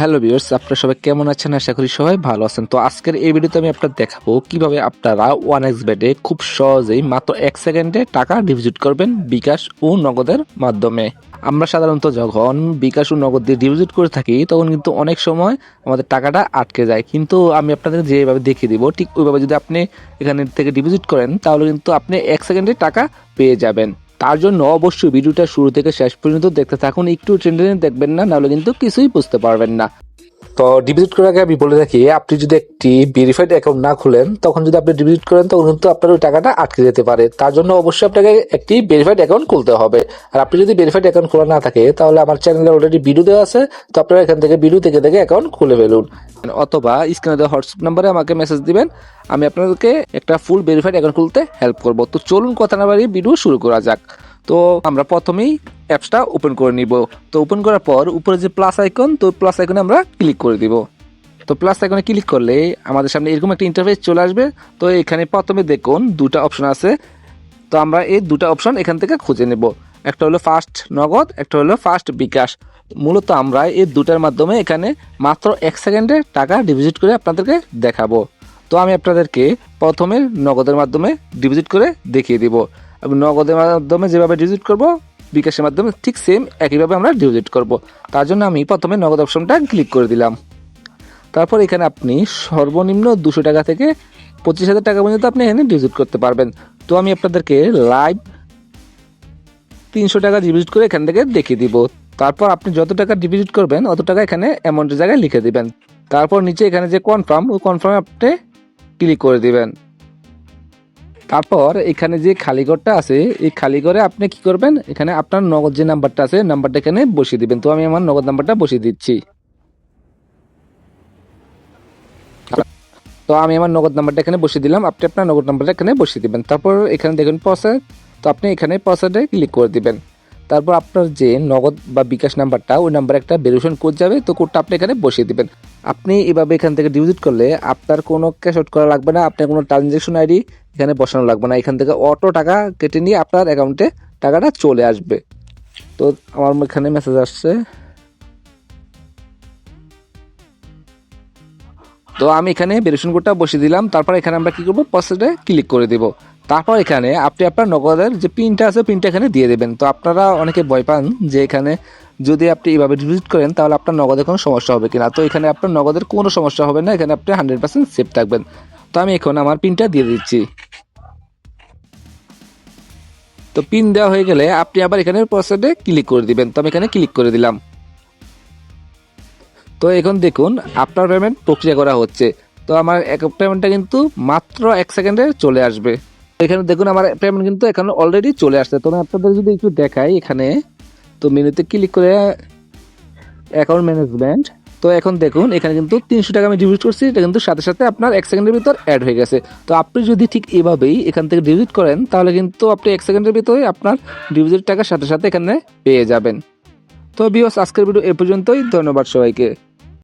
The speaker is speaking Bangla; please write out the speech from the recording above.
হ্যালো ভিউয়ার্স, আপনারা সবাই কেমন আছেন? আশা করি সবাই ভালো আছেন। তো আজকের এই ভিডিওতে আমি আপনাদের দেখাবো কিভাবে আপনারা 1xBet এ খুব সহজেই মাত্র 1 সেকেন্ডে টাকা ডিপোজিট করবেন বিকাশ ও নগদের মাধ্যমে। আমরা সাধারণত যখন বিকাশ ও নগদ দিয়ে ডিপোজিট করে থাকি তখন কিন্তু অনেক সময় আমাদের টাকাটা আটকে যায়, কিন্তু আমি আপনাদের যেভাবে দেখিয়ে দিব ঠিক ওইভাবে যদি আপনি এখানে থেকে ডিপোজিট করেন তাহলে কিন্তু আপনি 1 সেকেন্ডে টাকা পেয়ে যাবেন। তার জন্য অবশ্যই ভিডিওটা শুরু থেকে শেষ পর্যন্ত দেখতে থাকুন, একটু টেনে দেখবেন না, নাহলে কিন্তু কিছুই বুঝতে পারবেন না। তো ডিপোজিট করার আগে আমি বলে রাখি, আপনি যদি একটি ভেরিফাইড অ্যাকাউন্ট না খুলেন তখন যদি আপনি ডিপোজিট করেন তখন কিন্তু আপনার ওই টাকাটা আটকে যেতে পারে। তার জন্য অবশ্যই আপনাকে একটি ভেরিফাইড অ্যাকাউন্ট খুলতে হবে। আর আপনি যদি ভেরিফাইড অ্যাকাউন্ট খোলা না থাকে তাহলে আমার চ্যানেলে অলরেডি ভিডিও দেওয়া আছে, তো আপনারা এখান থেকে ভিডিও থেকে অ্যাকাউন্ট খুলে ফেলুন, অথবা স্ক্রিনে দেওয়া হোয়াটসঅ্যাপ নাম্বারে আমাকে মেসেজ দিবেন, আমি আপনাদেরকে একটা ফুল ভেরিফাইড অ্যাকাউন্ট খুলতে হেল্প করব। তো চলুন কথা না বাড়িয়ে ভিডিও শুরু করা যাক। তো আমরা প্রথমেই অ্যাপসটা ওপেন করে নিব। তো ওপেন করার পর উপরে যে প্লাস আইকন, তো প্লাস আইকনে আমরা ক্লিক করে দিব। তো প্লাস আইকনে ক্লিক করলে আমাদের সামনে এরকম একটা ইন্টারফেস চলে আসবে। তো এখানে প্রথমে দেখুন দুটা অপশন আছে, তো আমরা এই দুটা অপশন এখান থেকে খুঁজে নেব। একটা হলো ফার্স্ট নগদ, একটা হলো ফার্স্ট বিকাশ। মূলত আমরা এই দুটার মাধ্যমে এখানে মাত্র 1 সেকেন্ডে টাকা ডিপোজিট করে আপনাদেরকে দেখাবো। তো আমি আপনাদেরকে প্রথমে নগদের মাধ্যমে ডিপোজিট করে দেখিয়ে দিব। নগদের মাধ্যমে যেভাবে ডিপোজিট করব বিকাশের মাধ্যমে ঠিক সেম একইভাবে আমরা ডিপোজিট করব। তার জন্য আমি প্রথমে নগদ অপশনটা ক্লিক করে দিলাম। তারপর এখানে আপনি সর্বনিম্ন 200 টাকা থেকে 25,000 টাকা পর্যন্ত আপনি এখানে ডিপোজিট করতে পারবেন। তো আমি আপনাদেরকে লাইভ 300 টাকা ডিপোজিট করে এখান থেকে দেখিয়ে দিব। তারপর আপনি যত টাকা ডিপোজিট করবেন অত টাকা এখানে অ্যামাউন্টের জায়গায় লিখে দিবেন। তারপর নিচে এখানে যে কনফার্ম, ওই কনফার্মে আপনি ক্লিক করে দিবেন। তারপর এখানে যে খালি ঘরটা আছে, এই খালি ঘরে আপনি কি করবেন, এখানে আপনার নগদ যে নাম্বারটা আছে নাম্বারটা এখানে বসিয়ে দিবেন। তো আমি আমার নগদ নাম্বারটা বসিয়ে দিচ্ছি। তো আমি আমার নগদ নাম্বারটা এখানে বসিয়ে দিলাম, আপনি আপনার নগদ নাম্বারটা এখানে বসিয়ে দিবেন। তারপর এখানে দেখুন প্রসেস, তো আপনি এখানে প্রসেসে ক্লিক করে দিবেন। তারপর আপনার যে নগদ বা বিকাশ নাম্বারটা, ওই নাম্বারে একটা ভেরিফিকেশন কোড যাবে, তো কোডটা আপনি এখানে বসিয়ে দিবেন। আপনি এভাবে এখান থেকে ডিপোজিট করলে আপনার কোনো ক্যাশ আউট করা লাগবে না, আপনার কোনো ট্রানজ্যাকশন আইডি এখানে বসানো লাগবে না। এখান থেকে অটো টাকা কেটে নিয়ে আপনার অ্যাকাউন্টে টাকাটা চলে আসবে। তো আমার এখানে মেসেজ আসছে, তো আমি এখানে ভেরিফিকেশন কোডটা বসিয়ে দিলাম। তারপর এখানে আমরা কি করব, প্রসেসে ক্লিক করে দেব। তারপর এখানে আপনি আপনার নগদের যে পিনটা আছে পিনটা এখানে দিয়ে দেবেন। তো আপনারা অনেকে ভয় পান যে এখানে যদি আপনি এইভাবে ডিপোজিট করেন তাহলে আপনার নগদের কোনো সমস্যা হবে কিনা। তো এখানে আপনার নগদের কোনো সমস্যা হবে না, এখানে আপনি 100% সেফ থাকবেন। তো আমি এখন আমার পিনটা দিয়ে দিচ্ছি। তো পিন দেওয়া হয়ে গেলে আপনি আবার এখানে প্রসেসে ক্লিক করে দিবেন। তো আমি এখানে ক্লিক করে দিলাম। তো এখন দেখুন আপনার পেমেন্ট প্রক্রিয়া করা হচ্ছে। তো আমার পেমেন্টটা কিন্তু মাত্র 1 সেকেন্ডে চলে আসবে। এখানে দেখুন আমার পেমেন্ট কিন্তু এখানে অলরেডি চলে আসছে। তো আমি আপনাদের যদি একটু দেখাই, এখানে তো মেনুতে ক্লিক করে অ্যাকাউন্ট ম্যানেজমেন্ট, তো এখন দেখুন এখানে কিন্তু 300 টাকা আমি ডিপোজিট করছি, এটা কিন্তু সাথে সাথে আপনার 1 সেকেন্ডের ভিতর অ্যাড হয়ে গেছে। তো আপনি যদি ঠিক এভাবেই এখান থেকে ডিপোজিট করেন তাহলে কিন্তু আপনি 1 সেকেন্ডের ভিতরে আপনার ডিপোজিট টাকা সাথে সাথে এখানে পেয়ে যাবেন। তো ভিউয়ার্স, আজকের ভিডিও এ পর্যন্তই। ধন্যবাদ সবাইকে।